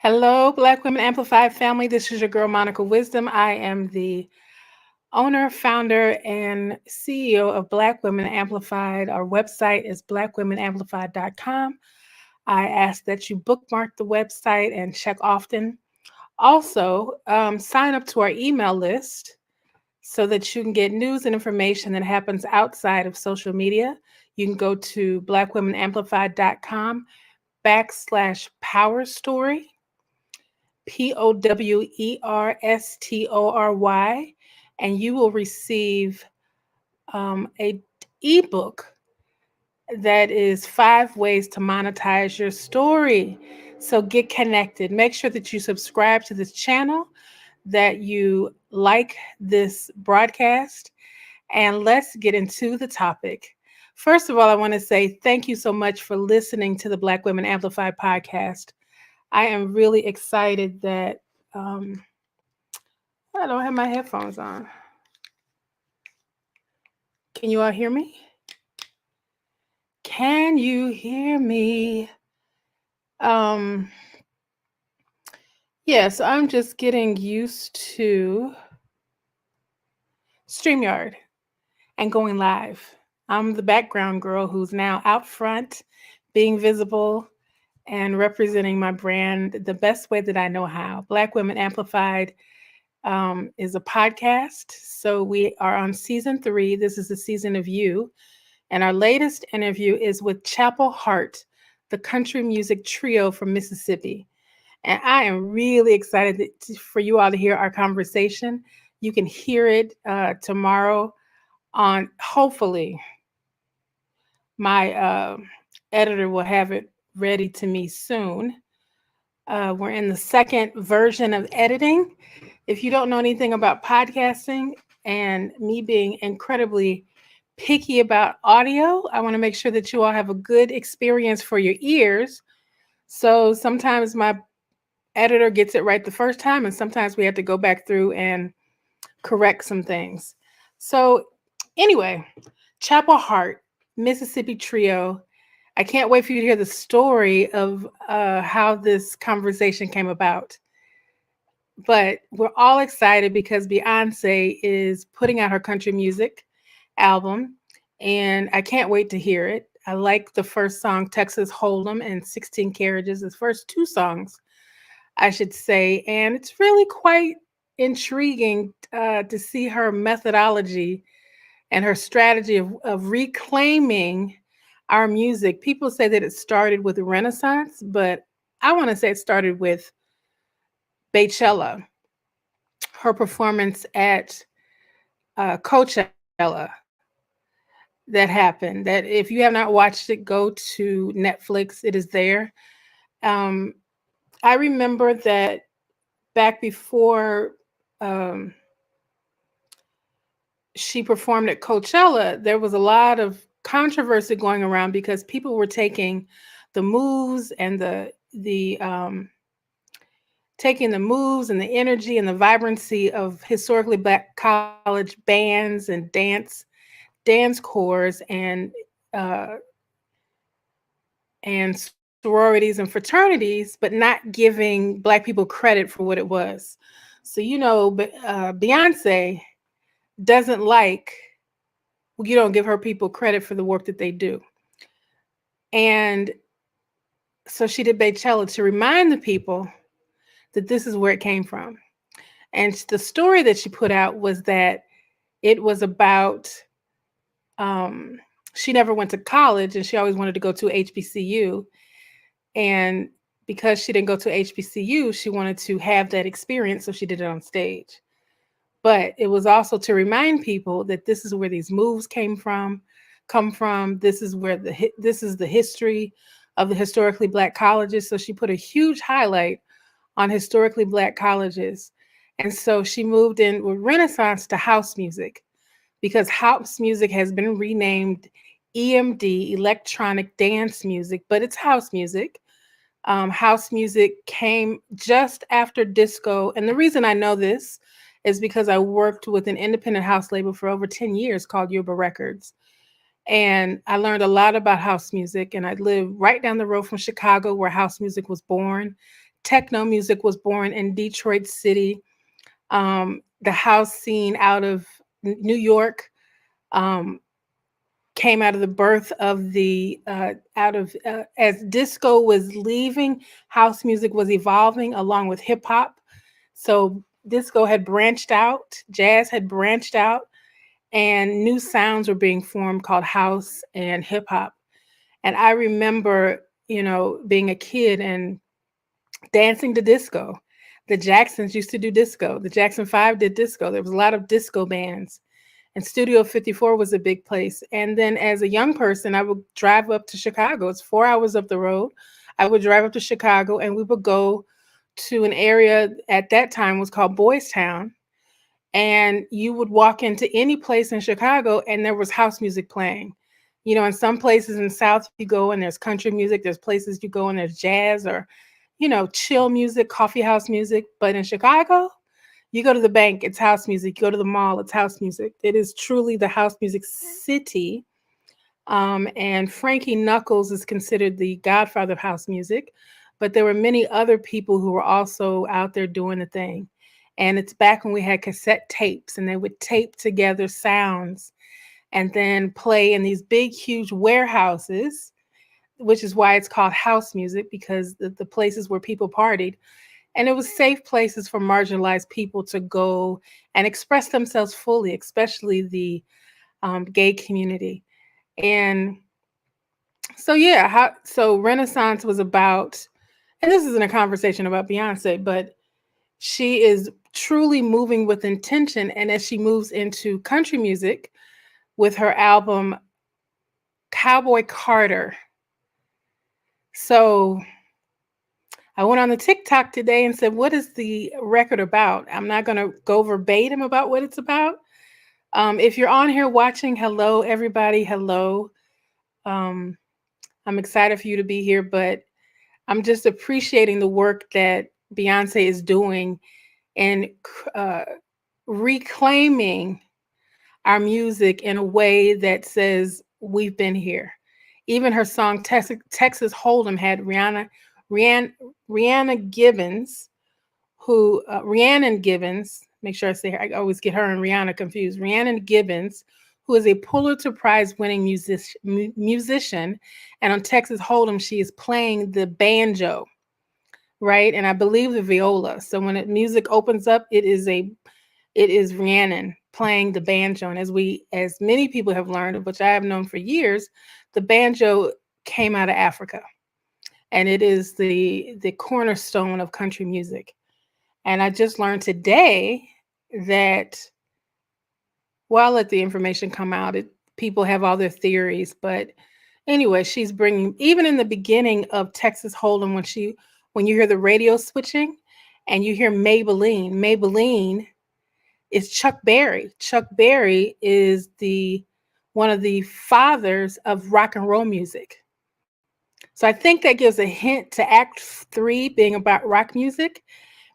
Hello, Black Women Amplified family. This is your girl, Monica Wisdom. I am the owner, founder, and CEO of Black Women Amplified. Our website is blackwomenamplified.com. I ask that you bookmark the website and check often. Also, sign up to our email list so that you can get news and information that happens outside of social media. You can go to blackwomenamplified.com /power story. POWERSTORY, and you will receive a ebook that is 5 ways to monetize your story. So get connected. Make sure that you subscribe to this channel, that you like this broadcast, and let's get into the topic. First of all, I want to say thank you so much for listening to the Black Women Amplified podcast. I am really excited that um, I don't have my headphones on. Can you all hear me? Can you hear me? Um, yes, I'm just getting used to StreamYard and going live. I'm the background girl who's now out front, being visible and representing my brand the best way that I know how. Black Women Amplified is a podcast. So we are on season 3. This is the season of you. And our latest interview is with Chapel Hart, the country music trio from Mississippi. And I am really excited for you all to hear our conversation. You can hear it tomorrow on, hopefully, my editor will have it ready to me soon. We're in the second version of editing. If you don't know anything about podcasting and me being incredibly picky about audio, I want to make sure that you all have a good experience for your ears. So sometimes my editor gets it right the first time, and sometimes we have to go back through and correct some things. So anyway, Chapel Hart, Mississippi Trio. I can't wait for you to hear the story of how this conversation came about. But we're all excited because Beyonce is putting out her country music album, and I can't wait to hear it. I like the first song, Texas Hold'em, and 16 Carriages, the first 2 songs, I should say. And it's really quite intriguing to see her methodology and her strategy of reclaiming our music. People say that it started with the Renaissance, but I want to say it started with Beychella, her performance at Coachella that happened. That if you have not watched it, go to Netflix. It is there. Um, I remember that back before um, she performed at Coachella, there was a lot of controversy going around because people were taking the moves and taking the moves and the energy and the vibrancy of historically Black college bands and dance corps uh, and sororities and fraternities, but not giving Black people credit for what it was. So Beyonce doesn't like you don't give her people credit for the work that they do, and so she did Beychella to remind the people that this is where it came from. And the story that she put out was that it was about um, she never went to college and she always wanted to go to HBCU. And because she didn't go to HBCU, she wanted to have that experience. So she did it on stage. But it was also to remind people that this is where these moves come from. This is where this is the history of the historically Black colleges. So she put a huge highlight on historically Black colleges. And so she moved in with Renaissance to house music, because house music has been renamed EMD, electronic dance music, but it's house music. House music came just after disco. And the reason I know this is because I worked with an independent house label for over 10 years called Yuba Records. And I learned a lot about house music. And I live right down the road from Chicago, where house music was born. techno music was born in Detroit City. The house scene out of New York um, came out of the birth of the out of as disco was leaving, house music was evolving along with hip hop. So disco had branched out, jazz had branched out, and new sounds were being formed called house and hip hop. And I remember, being a kid and dancing to disco. The Jacksons used to do disco. The Jackson 5 did disco. There was a lot of disco bands. And Studio 54 was a big place. And then as a young person, I would drive up to Chicago. It's 4 hours up the road. I would drive up to Chicago and we would go to an area at that time was called Boys Town. And you would walk into any place in Chicago and there was house music playing. In some places in the South, you go and there's country music. There's places you go and there's jazz or, chill music, coffee house music. But in Chicago, you go to the bank, it's house music. You go to the mall, it's house music. It is truly the house music city. And Frankie Knuckles is considered the godfather of house music. But there were many other people who were also out there doing the thing. And it's back when we had cassette tapes and they would tape together sounds and then play in these big, huge warehouses, which is why it's called house music, because the places where people partied. And it was safe places for marginalized people to go and express themselves fully, especially the gay community. And so, yeah, so Renaissance was about, and this isn't a conversation about Beyonce, but she is truly moving with intention. And as she moves into country music with her album Cowboy Carter. So I went on the TikTok today and said, what is the record about? I'm not going to go verbatim about what it's about. If you're on here watching, hello, everybody. Hello. I'm excited for you to be here, but I'm just appreciating the work that Beyonce is doing and reclaiming our music in a way that says we've been here. Even her song Texas Hold'em had Rhiannon Gibbons, Rhiannon Gibbons, make sure I say her, I always get her and Rihanna confused. Rhiannon Gibbons, who is a Pulitzer Prize winning musician. And on Texas Hold'em, she is playing the banjo, right? And I believe the viola. So when music opens up, it is Rhiannon playing the banjo. And as many people have learned, which I have known for years, the banjo came out of Africa. And it is the cornerstone of country music. And I just learned today that, well, I'll let the information come out. People have all their theories. But anyway, she's bringing, even in the beginning of Texas Hold'em, when you hear the radio switching and you hear Maybelline is Chuck Berry. Chuck Berry is one of the fathers of rock and roll music. So I think that gives a hint to Act 3 being about rock music,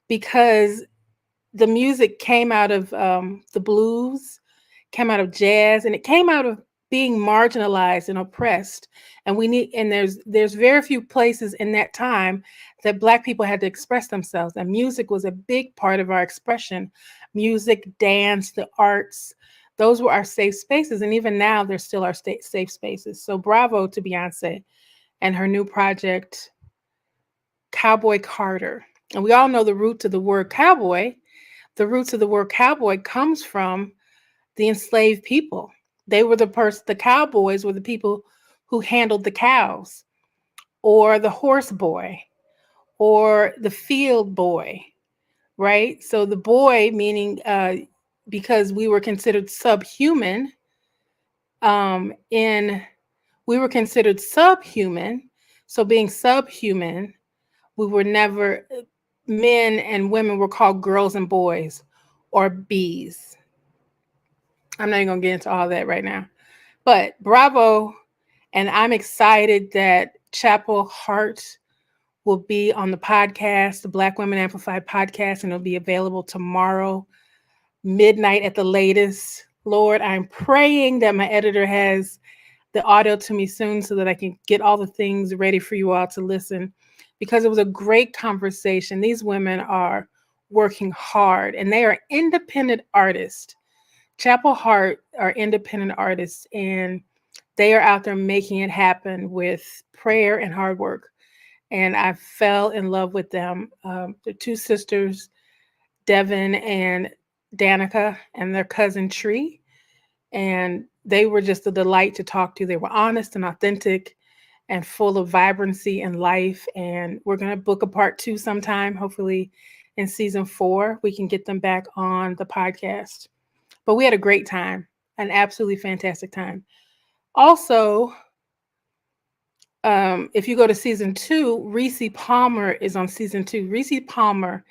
because the music came out of the blues, came out of jazz, and it came out of being marginalized and oppressed. And there's very few places in that time that Black people had to express themselves. And music was a big part of our expression. Music, dance, the arts, those were our safe spaces. And even now, they're still our safe spaces. So bravo to Beyonce and her new project, Cowboy Carter. And we all know the root to the word cowboy. The roots of the word cowboy comes from the enslaved people. They were the cowboys were the people who handled the cows, or the horse boy, or the field boy, right? So the boy, meaning because we were considered subhuman, we were considered subhuman. So being subhuman, we were never, men and women were called girls and boys or bees. I'm not even going to get into all that right now. But bravo. And I'm excited that Chapel Hart will be on the podcast, the Black Women Amplified podcast, and it'll be available tomorrow, midnight at the latest. Lord, I'm praying that my editor has the audio to me soon so that I can get all the things ready for you all to listen, because it was a great conversation. These women are working hard and they are independent artists. Chapel Heart are independent artists, and they are out there making it happen with prayer and hard work. And I fell in love with them. The two sisters, Devin and Danica, and their cousin Tree. And they were just a delight to talk to. They were honest and authentic and full of vibrancy and life. And we're going to book a part two sometime, hopefully in season 4. We can get them back on the podcast. But we had a great time, an absolutely fantastic time. Also, if you go to season 2, Reese Palmer is on season 2. Reese Palmer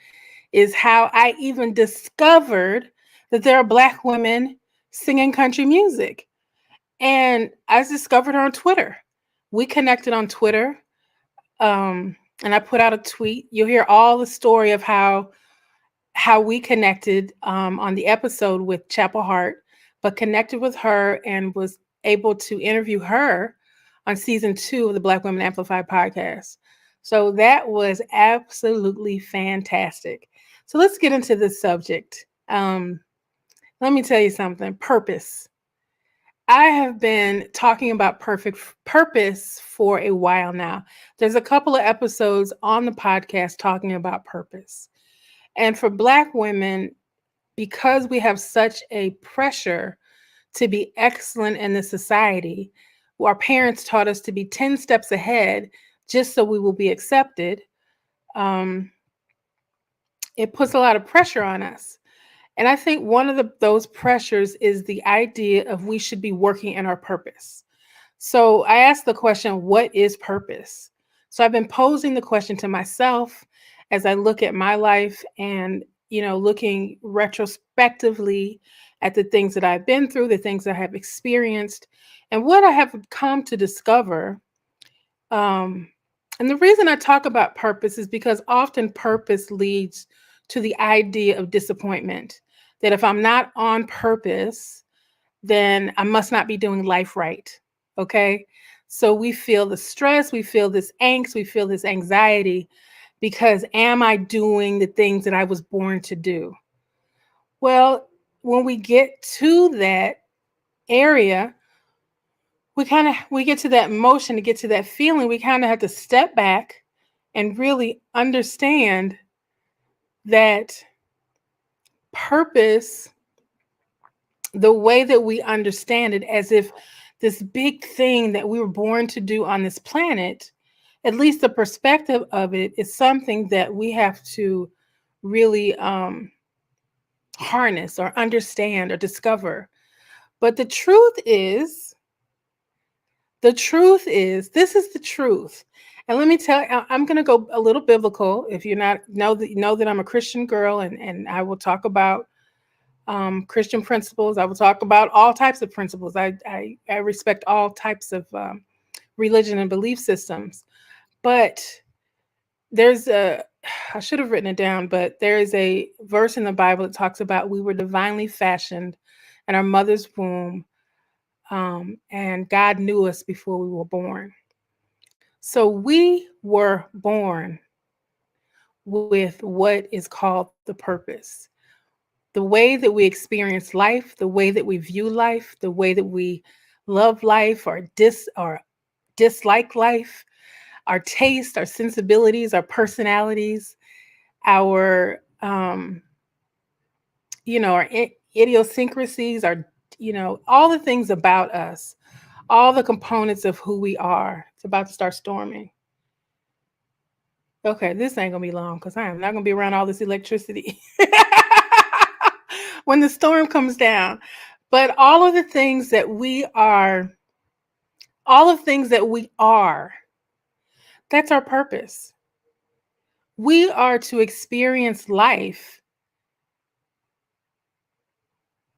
is how I even discovered that there are Black women singing country music. And I discovered her on Twitter. We connected on Twitter, and I put out a tweet. You'll hear all the story of how we connected on the episode with Chapel Heart, but connected with her and was able to interview her on season 2 of the Black Women Amplified podcast. So that was absolutely fantastic. So let's get into this subject. Let me tell you something. Purpose. I have been talking about purpose for a while now. There's a couple of episodes on the podcast talking about purpose. And for Black women, because we have such a pressure to be excellent in the society, our parents taught us to be 10 steps ahead just so we will be accepted. It puts a lot of pressure on us. And I think one of those pressures is the idea of we should be working in our purpose. So I asked the question, what is purpose? So I've been posing the question to myself as I look at my life and, looking retrospectively at the things that I've been through, the things I have experienced, and what I have come to discover. And the reason I talk about purpose is because often purpose leads to the idea of disappointment, that if I'm not on purpose, then I must not be doing life right. Okay. So we feel the stress, we feel this angst, we feel this anxiety because am I doing the things that I was born to do? Well, when we get to that area, we get to that emotion, to get to that feeling, we kind of have to step back and really understand that purpose, the way that we understand it, as if this big thing that we were born to do on this planet, at least the perspective of it is something that we have to really harness or understand or discover. But the truth is, this is the truth. And let me tell you, I'm going to go a little biblical. If you're not know that I'm a Christian girl, and I will talk about Christian principles. I will talk about all types of principles. I respect all types of religion and belief systems. But I should have written it down, but there is a verse in the Bible that talks about we were divinely fashioned in our mother's womb, and God knew us before we were born. So we were born with what is called the purpose. The way that we experience life, the way that we view life, the way that we love life or dislike life, our taste, our sensibilities, our personalities, our our idiosyncrasies, our all the things about us, all the components of who we are. It's about to start storming. Okay, this ain't gonna be long because I am not gonna be around all this electricity when the storm comes down. But all of the things that we are, that's our purpose. We are to experience life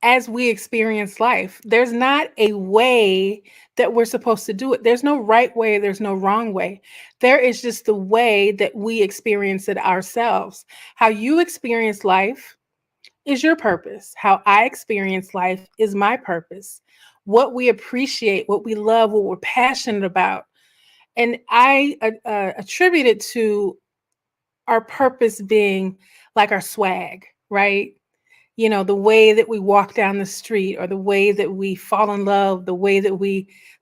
as we experience life. There's not a way that we're supposed to do it. There's no right way, there's no wrong way. There is just the way that we experience it ourselves. How you experience life is your purpose. How I experience life is my purpose. what we appreciate, what we love, what we're passionate about. And I attribute it to our purpose being like our swag, right? You know, the way that we walk down the street, or the way that we fall in love, the way that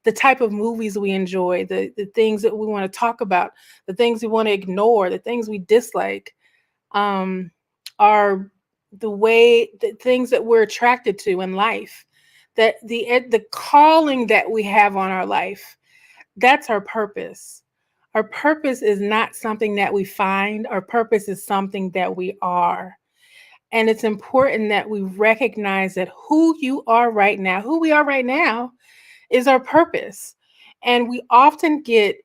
the type of movies we enjoy, the things that we want to talk about, the things we want to ignore, the things we dislike, um, are the things that we're attracted to in life. That the calling that we have on our life, that's our purpose. Our purpose is not something that we find. Our purpose is something that we are. And it's important that we recognize that who you are right now, who we are right now, is our purpose. And we often get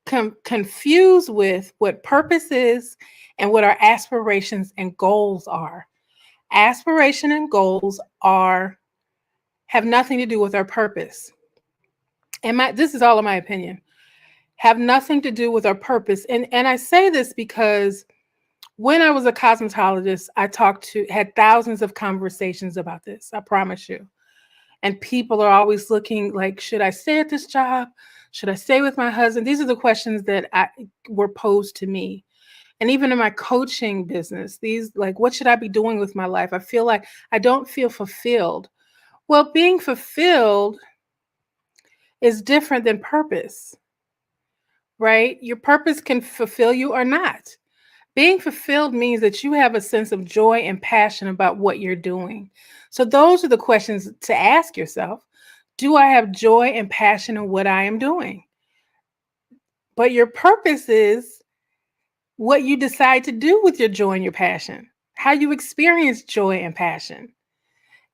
confused with what purpose is and what our aspirations and goals are. Aspiration and goals have nothing to do with our purpose. And this is all in my opinion. Have nothing to do with our purpose. And I say this because when I was a cosmetologist, had thousands of conversations about this, I promise you. And people are always looking like, should I stay at this job? Should I stay with my husband? These are the questions that were posed to me. And even in my coaching business, these like, what should I be doing with my life? I feel like I don't feel fulfilled. Well, being fulfilled is different than purpose, right? Your purpose can fulfill you or not. Being fulfilled means that you have a sense of joy and passion about what you're doing. So those are the questions to ask yourself. Do I have joy and passion in what I am doing? But your purpose is what you decide to do with your joy and your passion, how you experience joy and passion.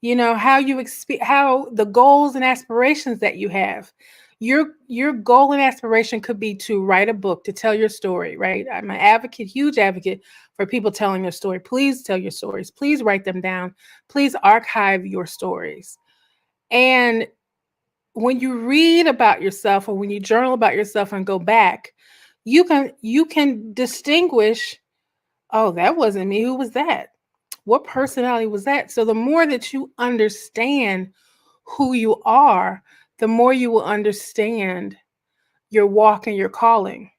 You know, how the goals and aspirations that you have. Your goal and aspiration could be to write a book, to tell your story, right? I'm an advocate, huge advocate for people telling their story. Please tell your stories. Please write them down. Please archive your stories. And when you read about yourself, or when you journal about yourself and go back, you can distinguish, oh, that wasn't me. Who was that? What personality was that? So the more that you understand who you are, the more you will understand your walk and your calling.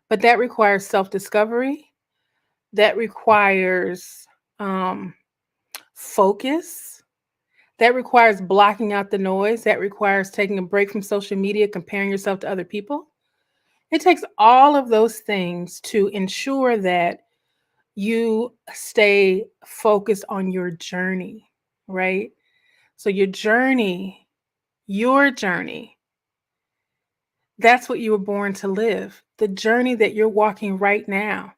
But that requires self-discovery. That requires focus. That requires blocking out the noise. That requires taking a break from social media, comparing yourself to other people. It takes all of those things to ensure that you stay focused on your journey, right? So your journey, that's what you were born to live. The journey that you're walking right now.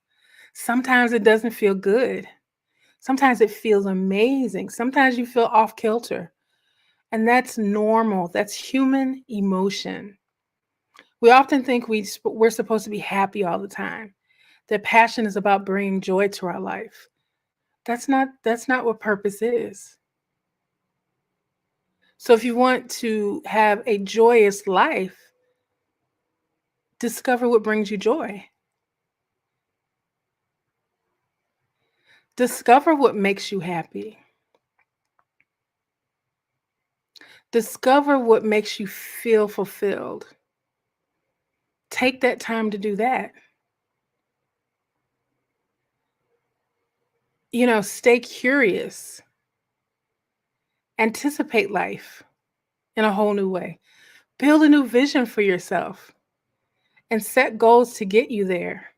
Sometimes it doesn't feel good. Sometimes it feels amazing. Sometimes you feel off kilter. And that's normal. That's human emotion. We often think we're supposed to be happy all the time. That passion is about bringing joy to our life. That's not what purpose is. So if you want to have a joyous life, discover what brings you joy. Discover what makes you happy. Discover what makes you feel fulfilled. Take that time to do that. You know, stay curious. Anticipate life in a whole new way. Build a new vision for yourself and set goals to get you there.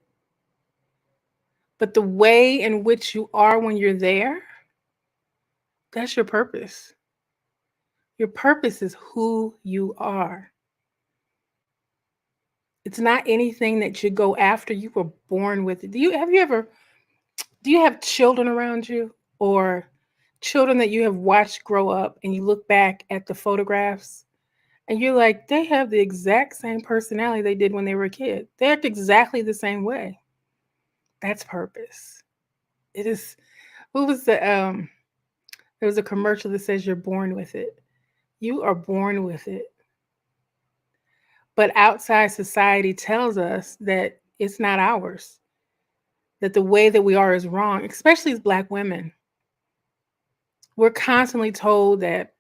But the way in which you are when you're there, that's your purpose. Your purpose is who you are. It's not anything that you go after. You were born with it. Do you have children around you, or children that you have watched grow up, and you look back at the photographs and you're like, they have the exact same personality they did when they were a kid. They act exactly the same way. That's purpose. It is. Who was there was a commercial that says you're born with it. You are born with it. But outside society tells us that it's not ours, that the way that we are is wrong, especially as Black women. We're constantly told that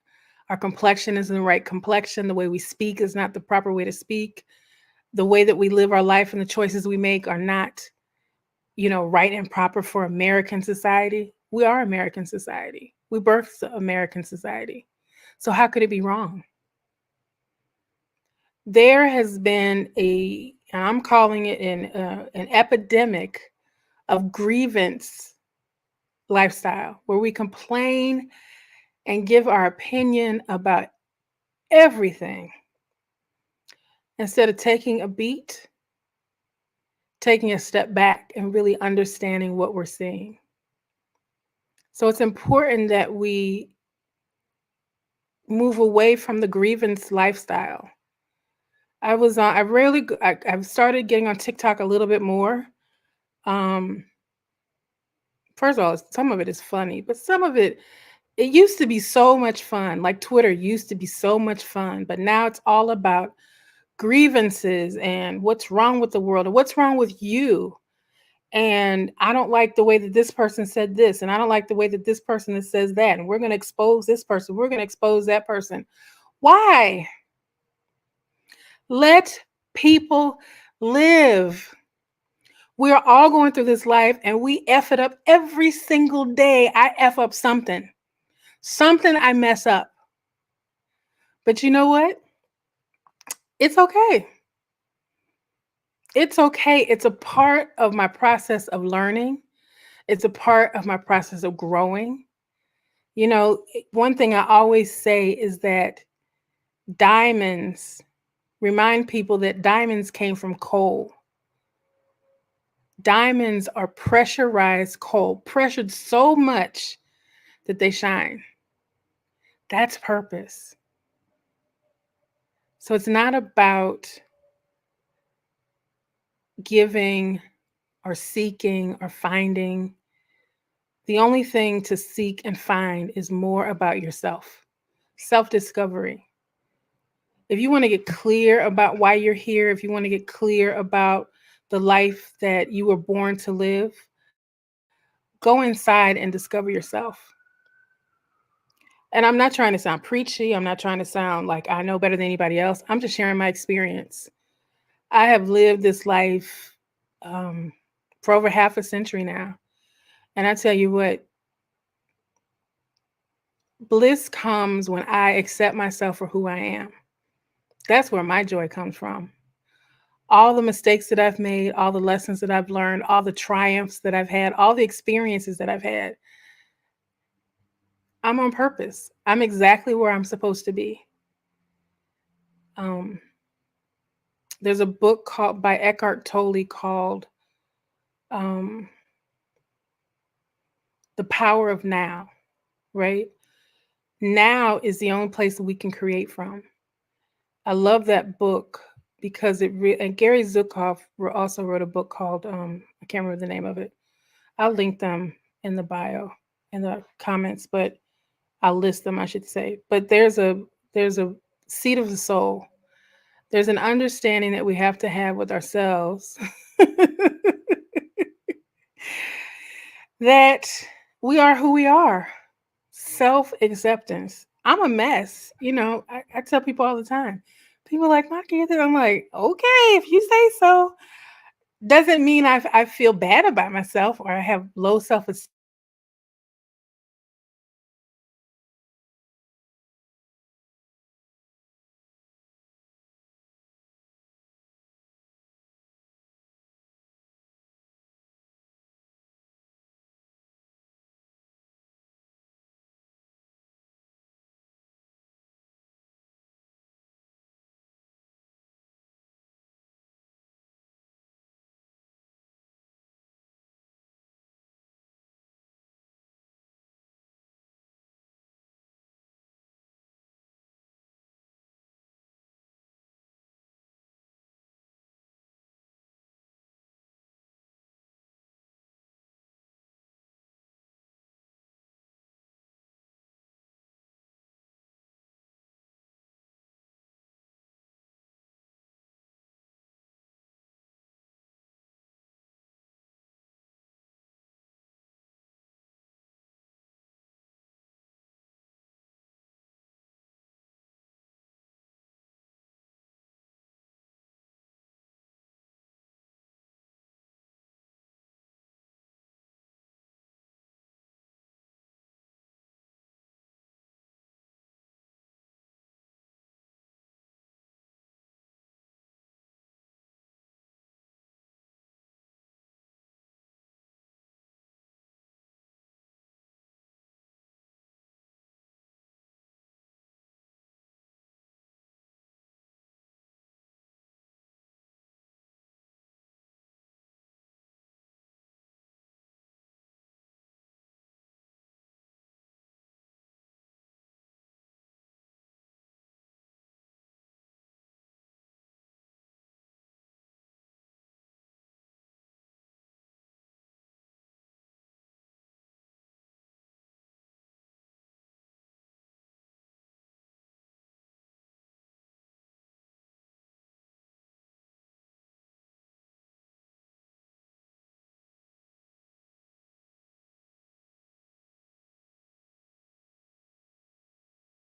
Our complexion isn't the right complexion. The way we speak is not the proper way to speak. The way that we live our life and the choices we make are not, right and proper for American society. We are American society. We birthed American society. So how could it be wrong? There has been and I'm calling it an epidemic of grievance lifestyle where we complain and give our opinion about everything instead of taking a beat, taking a step back and really understanding what we're seeing. So it's important that we move away from the grievance lifestyle. I've started getting on TikTok a little bit more. Um, First of all, some of it is funny, but some of it used to be so much fun. Like Twitter used to be so much fun, but now it's all about grievances and what's wrong with the world and what's wrong with you. And I don't like the way that this person said this, and I don't like the way that this person says that. And we're going to expose this person. We're going to expose that person. Why? Let people live. We're all going through this life and we F it up every single day. I F up something. Something I mess up. But you know what? It's okay. It's okay. It's a part of my process of learning. It's a part of my process of growing. One thing I always say is that remind people that diamonds came from coal. Diamonds are pressurized coal, pressured so much that they shine. That's purpose. So it's not about giving or seeking or finding. The only thing to seek and find is more about yourself, self-discovery. If you want to get clear about why you're here, if you want to get clear about the life that you were born to live, go inside and discover yourself. And I'm not trying to sound preachy. I'm not trying to sound like I know better than anybody else. I'm just sharing my experience. I have lived this life for over half a century now. And I tell you what, bliss comes when I accept myself for who I am. That's where my joy comes from. All the mistakes that I've made, all the lessons that I've learned, all the triumphs that I've had, all the experiences that I've had, I'm on purpose. I'm exactly where I'm supposed to be. There's a book by Eckhart Tolle called The Power of Now, right? Now is the only place that we can create from. I love that book because and Gary Zukav also wrote a book called, I can't remember the name of it. I'll link them in the bio, in the comments, but I'll list them, I should say. But there's a seed of the soul. There's an understanding that we have to have with ourselves that we are who we are. Self-acceptance. I'm a mess. I tell people all the time. People are like, Monica, I'm like, okay, if you say so. Doesn't mean I feel bad about myself or I have low self-esteem